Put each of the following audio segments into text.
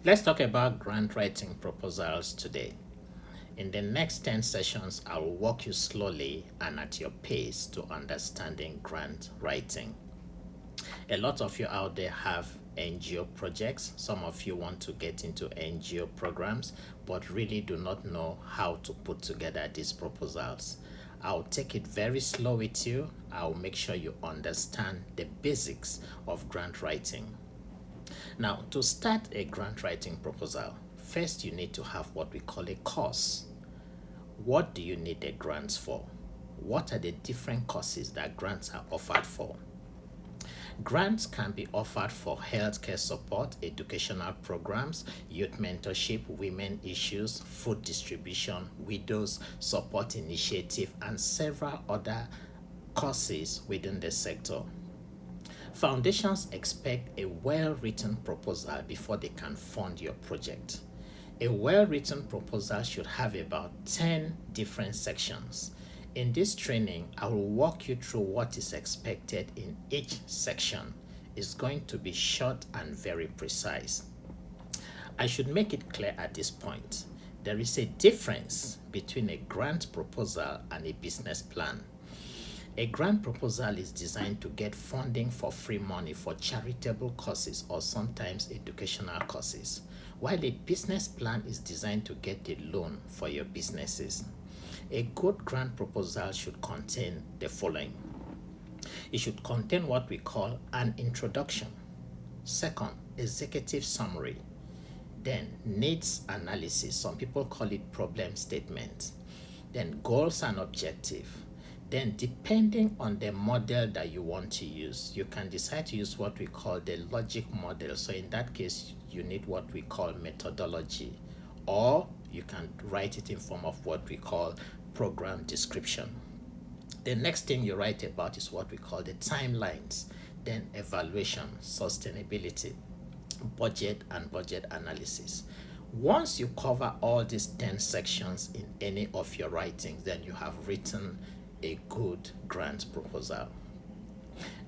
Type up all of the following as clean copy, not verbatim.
Let's talk about grant writing proposals today. In the next 10 sessions, I will walk you slowly and at your pace to understanding grant writing. A lot of you out there have NGO projects. Some of you want to get into NGO programs, but really do not know how to put together these proposals. I'll take it very slow with you. I'll make sure you understand the basics of grant writing. Now, to start a grant writing proposal, first you need to have what we call a course. What do you need the grants for? What are the different courses that grants are offered for? Grants can be offered for healthcare support, educational programs, youth mentorship, women issues, food distribution, widows support initiative, and several other courses within the sector. Foundations expect a well-written proposal before they can fund your project. A well-written proposal should have about 10 different sections. In this training, I will walk you through what is expected in each section. It's going to be short and very precise. I should make it clear at this point. There is a difference between a grant proposal and a business plan. A grant proposal is designed to get funding for free money for charitable causes or sometimes educational causes, while a business plan is designed to get a loan for your businesses. A good grant proposal should contain the following. It should contain what we call an introduction. Second, executive summary. Then needs analysis. Some people call it problem statement. Then goals and objective. Then depending on the model that you want to use, you can decide to use what we call the logic model. So in that case, you need what we call methodology, or you can write it in form of what we call program description. The next thing you write about is what we call the timelines, then evaluation, sustainability, budget, and budget analysis. Once you cover all these 10 sections in any of your writings, then you have written a good grant proposal.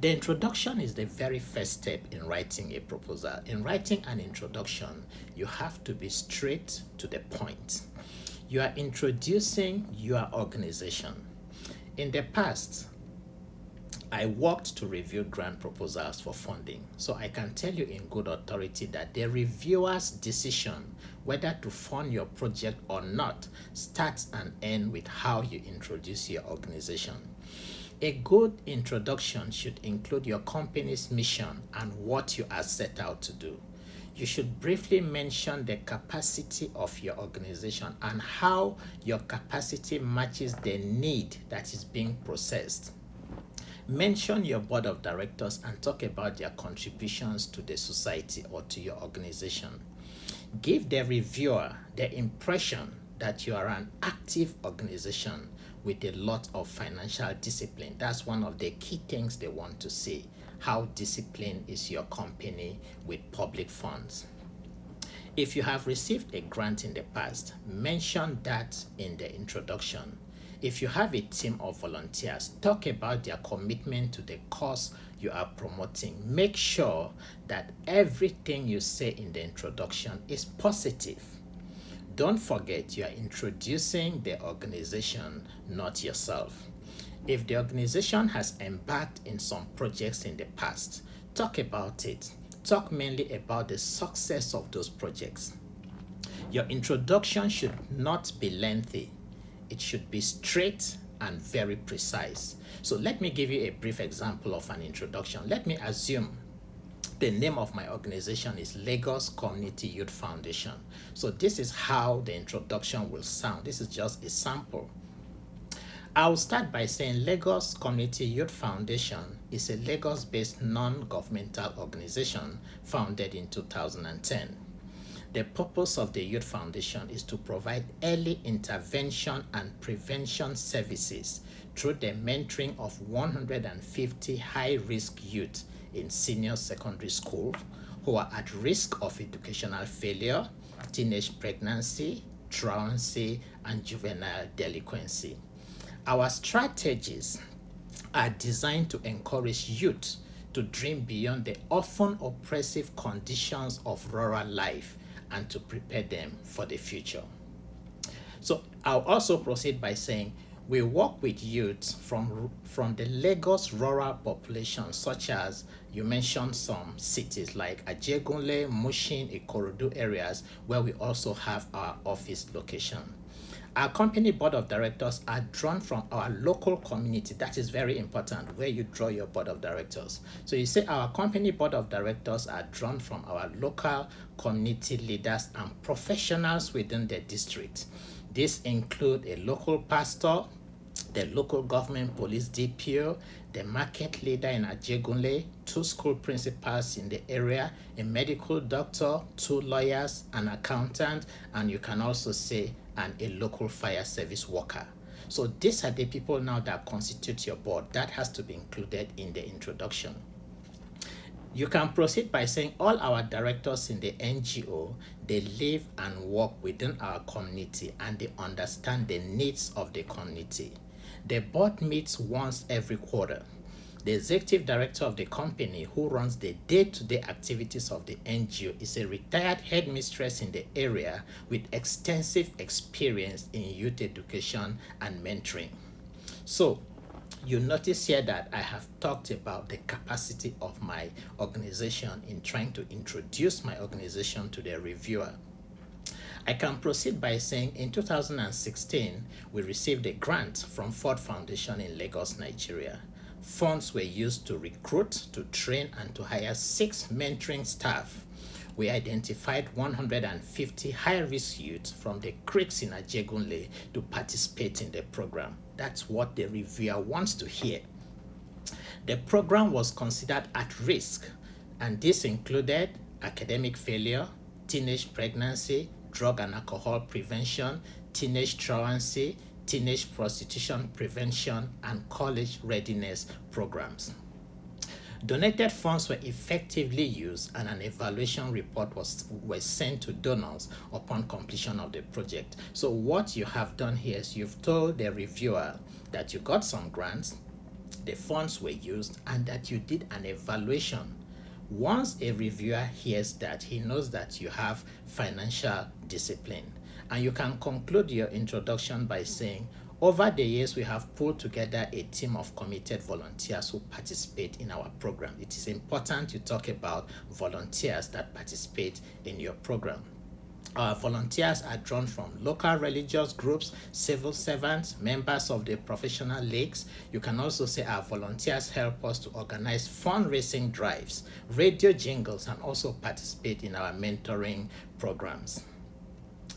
The introduction is the very first step in writing a proposal. In writing an introduction, you have to be straight to the point. You are introducing your organization. In the past, I worked to review grant proposals for funding. So I can tell you in good authority that the reviewer's decision whether to fund your project or not starts and ends with how you introduce your organization. A good introduction should include your company's mission and what you are set out to do. You should briefly mention the capacity of your organization and how your capacity matches the need that is being processed. Mention your board of directors and talk about their contributions to the society or to your organization. Give the reviewer the impression that you are an active organization with a lot of financial discipline. That's one of the key things they want to see. How disciplined is your company with public funds? If you have received a grant in the past, mention that in the introduction. If you have a team of volunteers, talk about their commitment to the cause you are promoting. Make sure that everything you say in the introduction is positive. Don't forget you are introducing the organization, not yourself. If the organization has embarked in some projects in the past, talk about it. Talk mainly about the success of those projects. Your introduction should not be lengthy. It should be straight and very precise. So let me give you a brief example of an introduction. Let me assume the name of my organization is Lagos Community Youth Foundation. So this is how the introduction will sound. This is just a sample. I'll start by saying Lagos Community Youth Foundation is a Lagos-based non-governmental organization founded in 2010. The purpose of the Youth Foundation is to provide early intervention and prevention services through the mentoring of 150 high-risk youth in senior secondary school who are at risk of educational failure, teenage pregnancy, truancy, and juvenile delinquency. Our strategies are designed to encourage youth to dream beyond the often oppressive conditions of rural life and to prepare them for the future. So I'll also proceed by saying we work with youth from the Lagos rural population, such as you mentioned some cities like Ajegunle, Mushin, Ikorodu areas, where we also have our office location. Our company board of directors are drawn from our local community. That is very important, where you draw your board of directors. So you say our company board of directors are drawn from our local community leaders and professionals within the district. This include a local pastor, the local government police DPO, the market leader in Ajegunle, 2 school principals in the area, a medical doctor, 2 lawyers, an accountant, and you can also say a local fire service worker. So these are the people now that constitute your board. That has to be included in the introduction. You can proceed by saying all our directors in the NGO, they live and work within our community and they understand the needs of the community. The board meets once every quarter. The executive director of the company who runs the day-to-day activities of the NGO is a retired headmistress in the area with extensive experience in youth education and mentoring. So you notice here that I have talked about the capacity of my organization in trying to introduce my organization to the reviewer. I can proceed by saying in 2016, we received a grant from Ford Foundation in Lagos, Nigeria. Funds were used to recruit, to train, and to hire 6 mentoring staff. We identified 150 high-risk youth from the creeks in Ajegunle to participate in the program. That's what the reviewer wants to hear. The program was considered at risk, and this included academic failure, teenage pregnancy, drug and alcohol prevention, teenage truancy, teenage prostitution prevention, and college readiness programs. Donated funds were effectively used and an evaluation report was sent to donors upon completion of the project. So what you have done here is you've told the reviewer that you got some grants, the funds were used, and that you did an evaluation. Once a reviewer hears that, he knows that you have financial discipline. And you can conclude your introduction by saying, over the years, we have pulled together a team of committed volunteers who participate in our program. It is important to talk about volunteers that participate in your program. Our volunteers are drawn from local religious groups, civil servants, members of the professional leagues. You can also say our volunteers help us to organize fundraising drives, radio jingles, and also participate in our mentoring programs.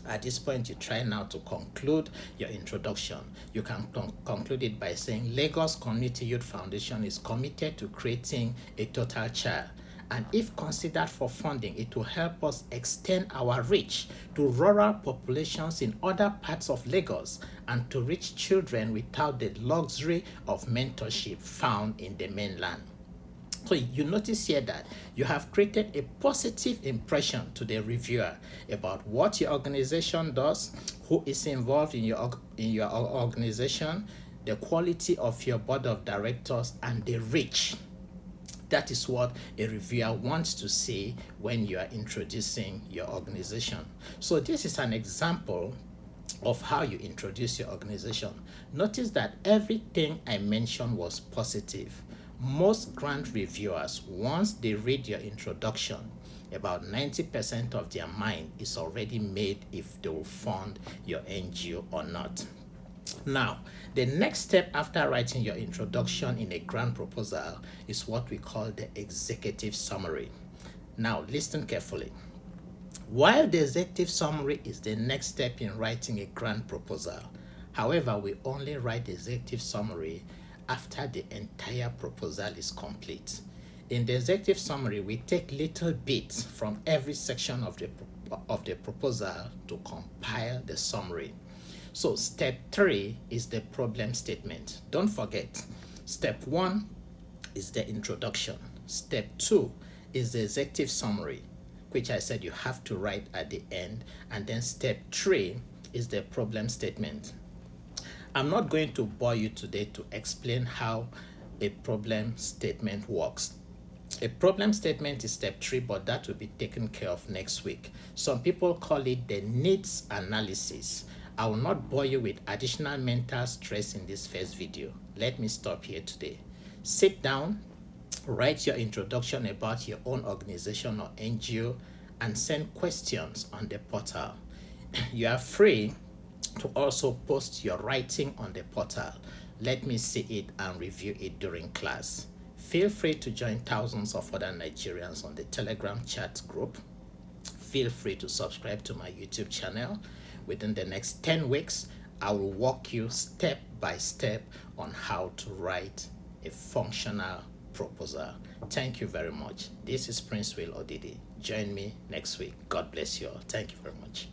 At this point, you try now to conclude your introduction. You can conclude it by saying Lagos Community Youth Foundation is committed to creating a total child. And if considered for funding, it will help us extend our reach to rural populations in other parts of Lagos and to reach children without the luxury of mentorship found in the mainland. So you notice here that you have created a positive impression to the reviewer about what your organization does, who is involved in your organization, the quality of your board of directors, and the reach. That is what a reviewer wants to see when you are introducing your organization. So this is an example of how you introduce your organization. Notice that everything I mentioned was positive. Most grant reviewers, once they read your introduction, about 90% of their mind is already made if they will fund your NGO or not. Now, the next step after writing your introduction in a grant proposal is what we call the executive summary. Now, listen carefully. While the executive summary is the next step in writing a grant proposal, however, we only write the executive summary after the entire proposal is complete. In the executive summary, we take little bits from every section of the proposal to compile the summary. So step 3 is the problem statement. Don't forget, step 1 is the introduction. Step 2 is the executive summary, which I said you have to write at the end. And then step 3 is the problem statement. I'm not going to bore you today to explain how a problem statement works. A problem statement is step 3, but that will be taken care of next week. Some people call it the needs analysis. I will not bore you with additional mental stress in this first video. Let me stop here today. Sit down, write your introduction about your own organization or NGO, and send questions on the portal. You are free to also post your writing on the portal. Let me see it and review it during class. Feel free to join thousands of other Nigerians on the Telegram chat group. Feel free to subscribe to my YouTube channel. Within the next 10 weeks, I will walk you step by step on how to write a functional proposal. Thank you very much. This is Prince Will Odidi. Join me next week. God bless you all. Thank you very much.